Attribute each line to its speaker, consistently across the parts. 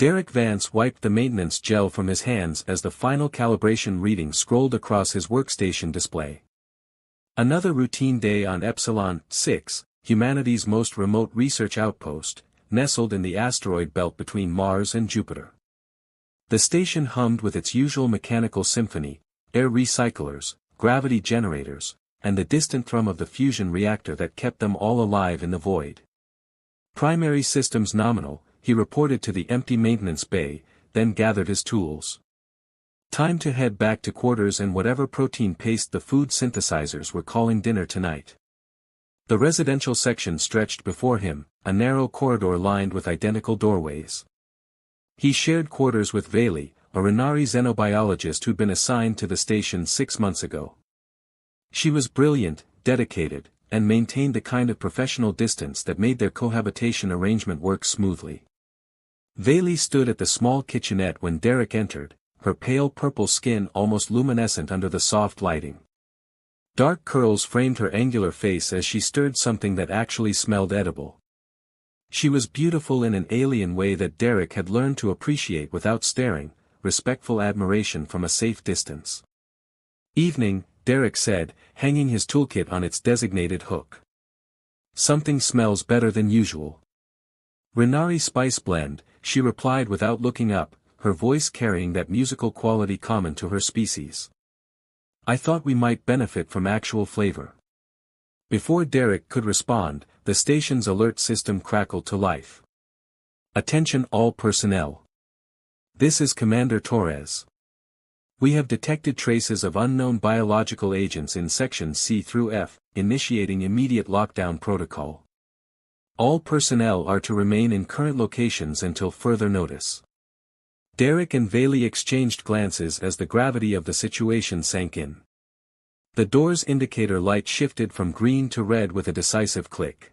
Speaker 1: Derek Vance wiped the maintenance gel from his hands as the final calibration reading scrolled across his workstation display. Another routine day on Epsilon 6, humanity's most remote research outpost, nestled in the asteroid belt between Mars and Jupiter. The station hummed with its usual mechanical symphony, air recyclers, gravity generators, and the distant thrum of the fusion reactor that kept them all alive in the void. Primary systems nominal, he reported to the empty maintenance bay, then gathered his tools. Time to head back to quarters and whatever protein paste the food synthesizers were calling dinner tonight. The residential section stretched before him, a narrow corridor lined with identical doorways. He shared quarters with Veli, a Renari xenobiologist who'd been assigned to the station 6 months ago. She was brilliant, dedicated, and maintained the kind of professional distance that made their cohabitation arrangement work smoothly. Veli stood at the small kitchenette when Derek entered, her pale purple skin almost luminescent under the soft lighting. Dark curls framed her angular face as she stirred something that actually smelled edible. She was beautiful in an alien way that Derek had learned to appreciate without staring, respectful admiration from a safe distance. "Evening," Derek said, hanging his toolkit on its designated hook. "Something smells better than usual." "Renari spice blend," she replied without looking up, her voice carrying that musical quality common to her species. "I thought we might benefit from actual flavor." Before Derek could respond, the station's alert system crackled to life. "Attention all personnel. This is Commander Torres. We have detected traces of unknown biological agents in sections C through F, initiating immediate lockdown protocol. All personnel are to remain in current locations until further notice." Derek and Veli exchanged glances as the gravity of the situation sank in. The door's indicator light shifted from green to red with a decisive click.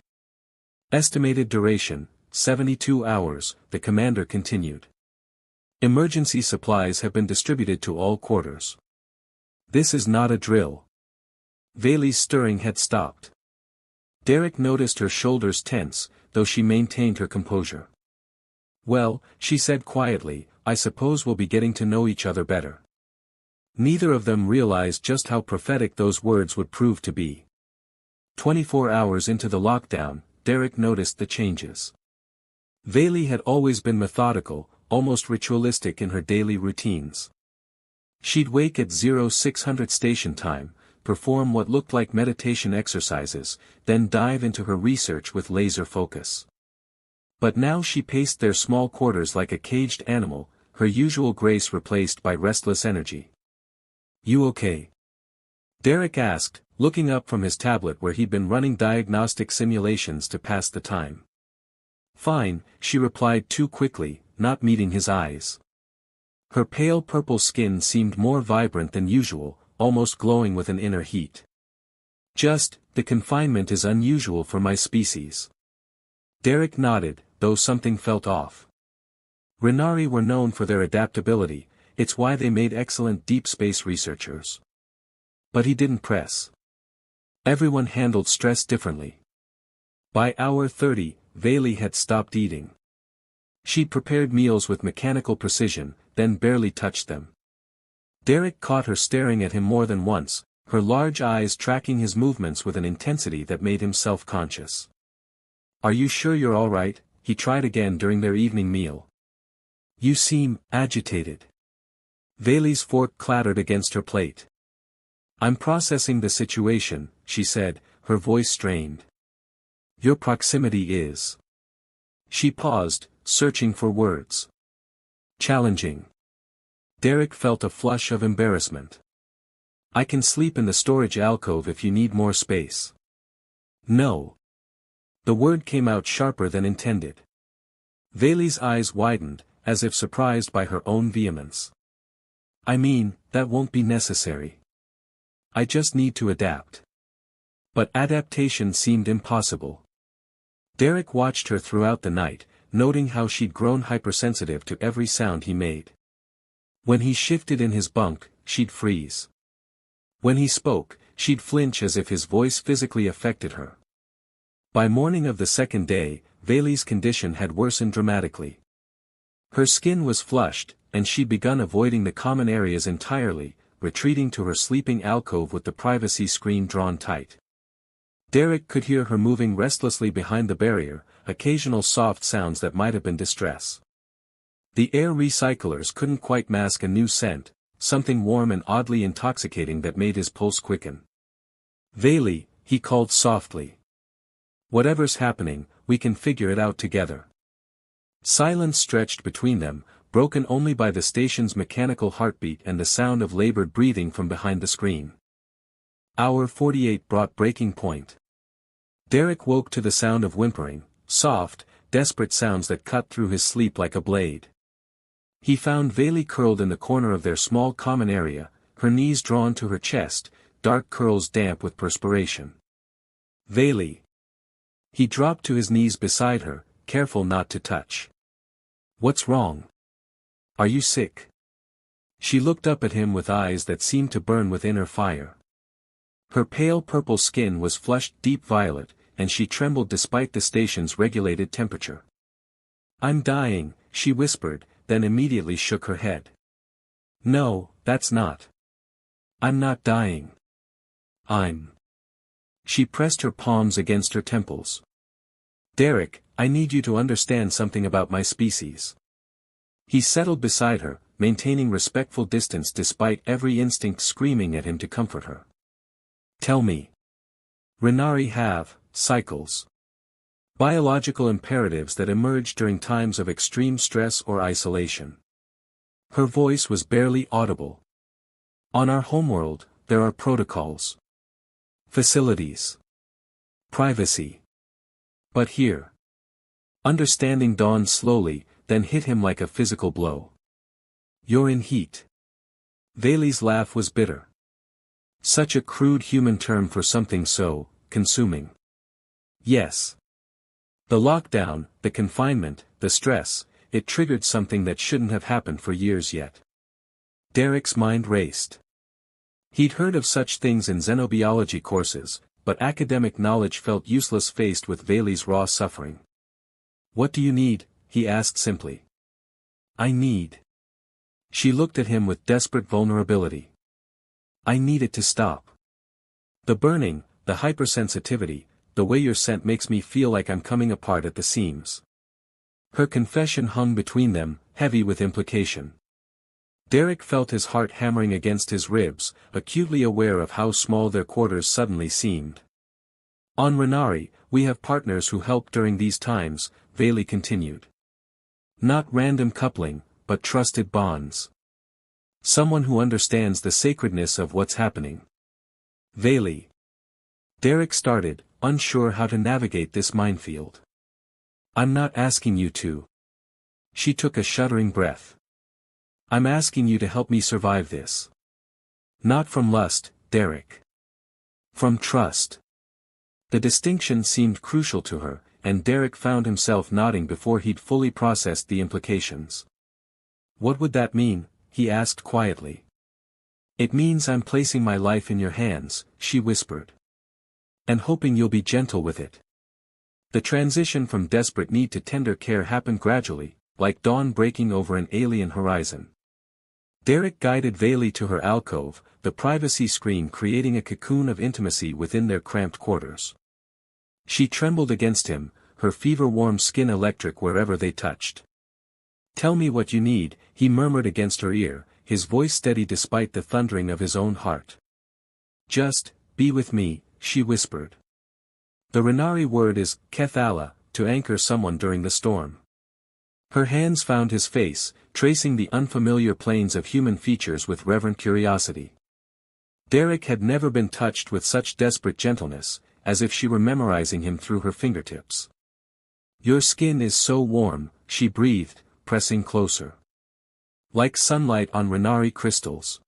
Speaker 1: "Estimated duration, 72 hours, the commander continued. "Emergency supplies have been distributed to all quarters." "This is not a drill." Veli's stirring had stopped. Derek noticed her shoulders tense, though she maintained her composure. "Well," she said quietly, "I suppose we'll be getting to know each other better." Neither of them realized just how prophetic those words would prove to be. 24 hours into the lockdown, Derek noticed the changes. Veli had always been methodical, almost ritualistic in her daily routines. She'd wake at 0600 station time, perform what looked like meditation exercises, then dive into her research with laser focus. But now she paced their small quarters like a caged animal, her usual grace replaced by restless energy. "You okay?" Derek asked, looking up from his tablet where he'd been running diagnostic simulations to pass the time. "Fine," she replied too quickly, not meeting his eyes. Her pale purple skin seemed more vibrant than usual, almost glowing with an inner heat. The confinement is unusual for my species." Derek nodded, though something felt off. Renari were known for their adaptability, it's why they made excellent deep space researchers. But he didn't press. Everyone handled stress differently. By hour 30, Veli had stopped eating. She'd prepared meals with mechanical precision, then barely touched them. Derek caught her staring at him more than once, her large eyes tracking his movements with an intensity that made him self-conscious. "Are you sure you're all right?" he tried again during their evening meal. "You seem agitated." Veli's fork clattered against her plate. "I'm processing the situation," she said, her voice strained. "Your proximity is." She paused, searching for words. "Challenging." Derek felt a flush of embarrassment. "I can sleep in the storage alcove if you need more space." "No." The word came out sharper than intended. Veli's eyes widened, as if surprised by her own vehemence. "I mean, that won't be necessary. I just need to adapt." But adaptation seemed impossible. Derek watched her throughout the night, noting how she'd grown hypersensitive to every sound he made. When he shifted in his bunk, she'd freeze. When he spoke, she'd flinch as if his voice physically affected her. By morning of the second day, Veli's condition had worsened dramatically. Her skin was flushed, and she'd begun avoiding the common areas entirely, retreating to her sleeping alcove with the privacy screen drawn tight. Derek could hear her moving restlessly behind the barrier, occasional soft sounds that might have been distress. The air recyclers couldn't quite mask a new scent, something warm and oddly intoxicating that made his pulse quicken. "Vayli," he called softly. "Whatever's happening, we can figure it out together." Silence stretched between them, broken only by the station's mechanical heartbeat and the sound of labored breathing from behind the screen. Hour 48 brought breaking point. Derek woke to the sound of whimpering, soft, desperate sounds that cut through his sleep like a blade. He found Vayli curled in the corner of their small common area, her knees drawn to her chest, dark curls damp with perspiration. "Vayli." He dropped to his knees beside her, careful not to touch. "What's wrong? Are you sick?" She looked up at him with eyes that seemed to burn within her fire. Her pale purple skin was flushed deep violet, and she trembled despite the station's regulated temperature. "I'm dying," she whispered, then immediately shook her head. "No, that's not. I'm not dying. I'm." She pressed her palms against her temples. "Derek, I need you to understand something about my species." He settled beside her, maintaining respectful distance despite every instinct screaming at him to comfort her. "Tell me. Renari have cycles. Biological imperatives that emerge during times of extreme stress or isolation." Her voice was barely audible. "On our homeworld, there are protocols. Facilities. Privacy. But here." Understanding dawned slowly, then hit him like a physical blow. "You're in heat." Vayli's laugh was bitter. Such a crude human term for something so consuming. "Yes. The lockdown, the confinement, the stress, it triggered something that shouldn't have happened for years yet." Derek's mind raced. He'd heard of such things in xenobiology courses, but academic knowledge felt useless faced with Vayli's raw suffering. "What do you need?" he asked simply. "I need." She looked at him with desperate vulnerability. "I need it to stop. The burning, the hypersensitivity, the way your scent makes me feel like I'm coming apart at the seams." Her confession hung between them, heavy with implication. Derek felt his heart hammering against his ribs, acutely aware of how small their quarters suddenly seemed. "On Renari, we have partners who help during these times," Vayli continued. "Not random coupling, but trusted bonds. Someone who understands the sacredness of what's happening." "Vayli." Derek started, unsure how to navigate this minefield. "I'm not asking you to." She took a shuddering breath. "I'm asking you to help me survive this. Not from lust, Derek. From trust." The distinction seemed crucial to her, and Derek found himself nodding before he'd fully processed the implications. "What would that mean?" he asked quietly. "It means I'm placing my life in your hands," she whispered. "And hoping you'll be gentle with it." The transition from desperate need to tender care happened gradually, like dawn breaking over an alien horizon. Derek guided Vayli to her alcove, the privacy screen creating a cocoon of intimacy within their cramped quarters. She trembled against him, her fever-warm skin electric wherever they touched. "Tell me what you need," he murmured against her ear, his voice steady despite the thundering of his own heart. "Just, be with me," she whispered. The Renari word is, Kethala, to anchor someone during the storm. Her hands found his face, tracing the unfamiliar planes of human features with reverent curiosity. Derek had never been touched with such desperate gentleness, as if she were memorizing him through her fingertips. "Your skin is so warm," she breathed, pressing closer. "Like sunlight on Renari crystals."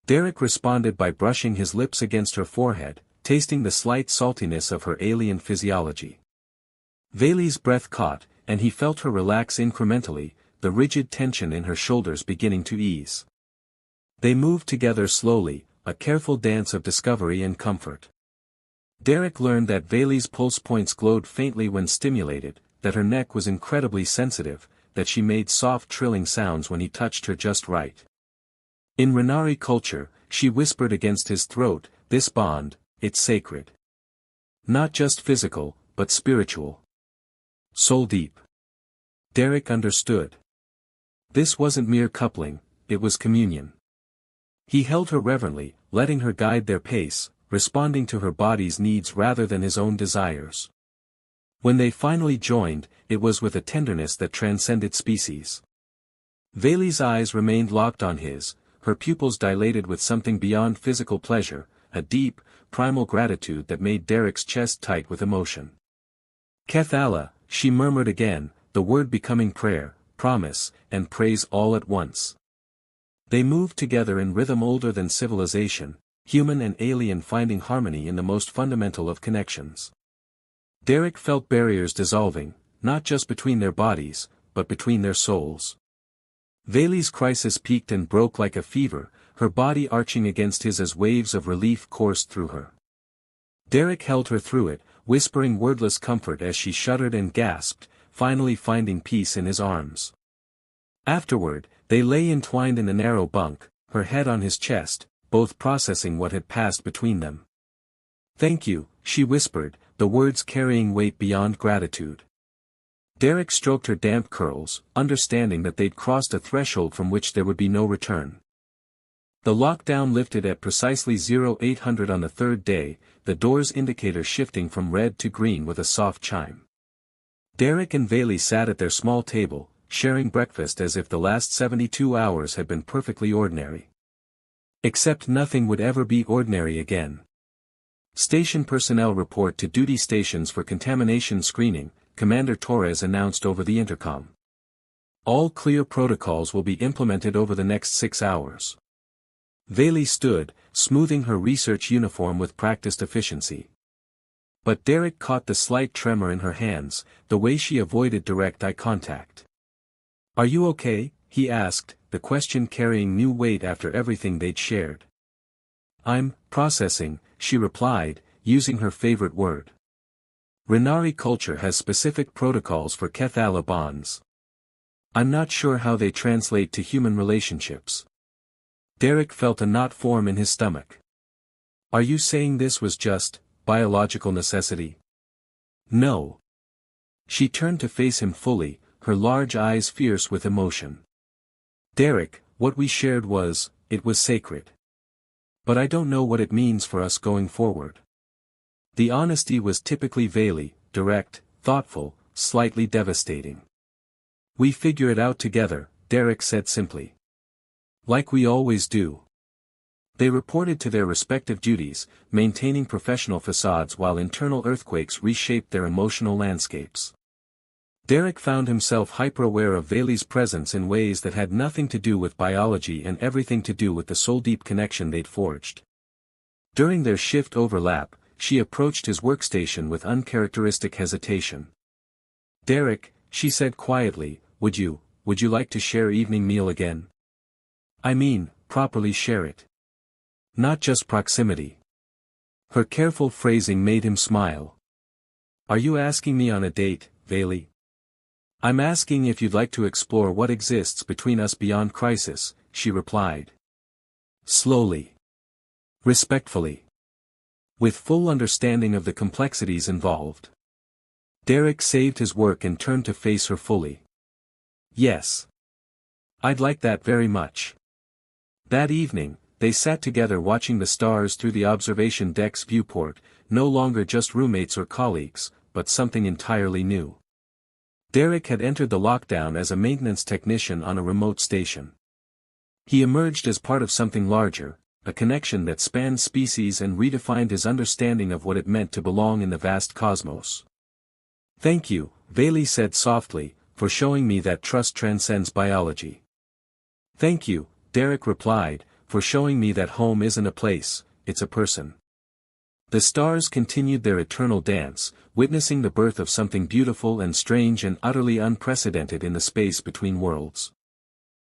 Speaker 1: Derek responded by brushing his lips against her forehead, tasting the slight saltiness of her alien physiology. Vayli's breath caught, and he felt her relax incrementally, the rigid tension in her shoulders beginning to ease. They moved together slowly, a careful dance of discovery and comfort. Derek learned that Vayli's pulse points glowed faintly when stimulated, that her neck was incredibly sensitive, that she made soft trilling sounds when he touched her just right. In Renari culture, she whispered against his throat, "This bond, it's sacred. Not just physical, but spiritual. Soul deep." Derek understood. This wasn't mere coupling, it was communion. He held her reverently, letting her guide their pace, responding to her body's needs rather than his own desires. When they finally joined, it was with a tenderness that transcended species. Vayli's eyes remained locked on his, her pupils dilated with something beyond physical pleasure, a deep, primal gratitude that made Derek's chest tight with emotion. "Kethala," she murmured again, the word becoming prayer, promise, and praise all at once. They moved together in rhythm older than civilization, human and alien finding harmony in the most fundamental of connections. Derek felt barriers dissolving, not just between their bodies, but between their souls. Vayli's crisis peaked and broke like a fever, her body arching against his as waves of relief coursed through her. Derek held her through it, whispering wordless comfort as she shuddered and gasped, finally finding peace in his arms. Afterward, they lay entwined in the narrow bunk, her head on his chest, both processing what had passed between them. "Thank you," she whispered, the words carrying weight beyond gratitude. Derek stroked her damp curls, understanding that they'd crossed a threshold from which there would be no return. The lockdown lifted at precisely 0800 on the third day, the door's indicator shifting from red to green with a soft chime. Derek and Vayli sat at their small table, sharing breakfast as if the last 72 hours had been perfectly ordinary. Except nothing would ever be ordinary again. "Station personnel report to duty stations for contamination screening," Commander Torres announced over the intercom. "All clear protocols will be implemented over the next 6 hours." Vayli stood, smoothing her research uniform with practiced efficiency. But Derek caught the slight tremor in her hands, the way she avoided direct eye contact. "Are you okay?" he asked, the question carrying new weight after everything they'd shared. "I'm processing," she replied, using her favorite word. Renari culture has specific protocols for Kethala bonds. I'm not sure how they translate to human relationships. Derek felt a knot form in his stomach. "Are you saying this was just biological necessity?" "No." She turned to face him fully, her large eyes fierce with emotion. "Derek, what we shared it was sacred. But I don't know what it means for us going forward." The honesty was typically Vayli, direct, thoughtful, slightly devastating. "We figure it out together," Derek said simply. "Like we always do." They reported to their respective duties, maintaining professional facades while internal earthquakes reshaped their emotional landscapes. Derek found himself hyper-aware of Vayli's presence in ways that had nothing to do with biology and everything to do with the soul-deep connection they'd forged. During their shift overlap, she approached his workstation with uncharacteristic hesitation. "Derek," she said quietly, would you like to share evening meal again? I mean, properly share it. Not just proximity." Her careful phrasing made him smile. "Are you asking me on a date, Vayli?" "I'm asking if you'd like to explore what exists between us beyond crisis," she replied. Slowly. Respectfully. With full understanding of the complexities involved. Derek saved his work and turned to face her fully. "Yes. I'd like that very much." That evening, they sat together watching the stars through the observation deck's viewport, no longer just roommates or colleagues, but something entirely new. Derek had entered the lockdown as a maintenance technician on a remote station. He emerged as part of something larger, a connection that spanned species and redefined his understanding of what it meant to belong in the vast cosmos. "Thank you," Vayli said softly, "for showing me that trust transcends biology." "Thank you," Derek replied, "for showing me that home isn't a place, it's a person." The stars continued their eternal dance, witnessing the birth of something beautiful and strange and utterly unprecedented in the space between worlds.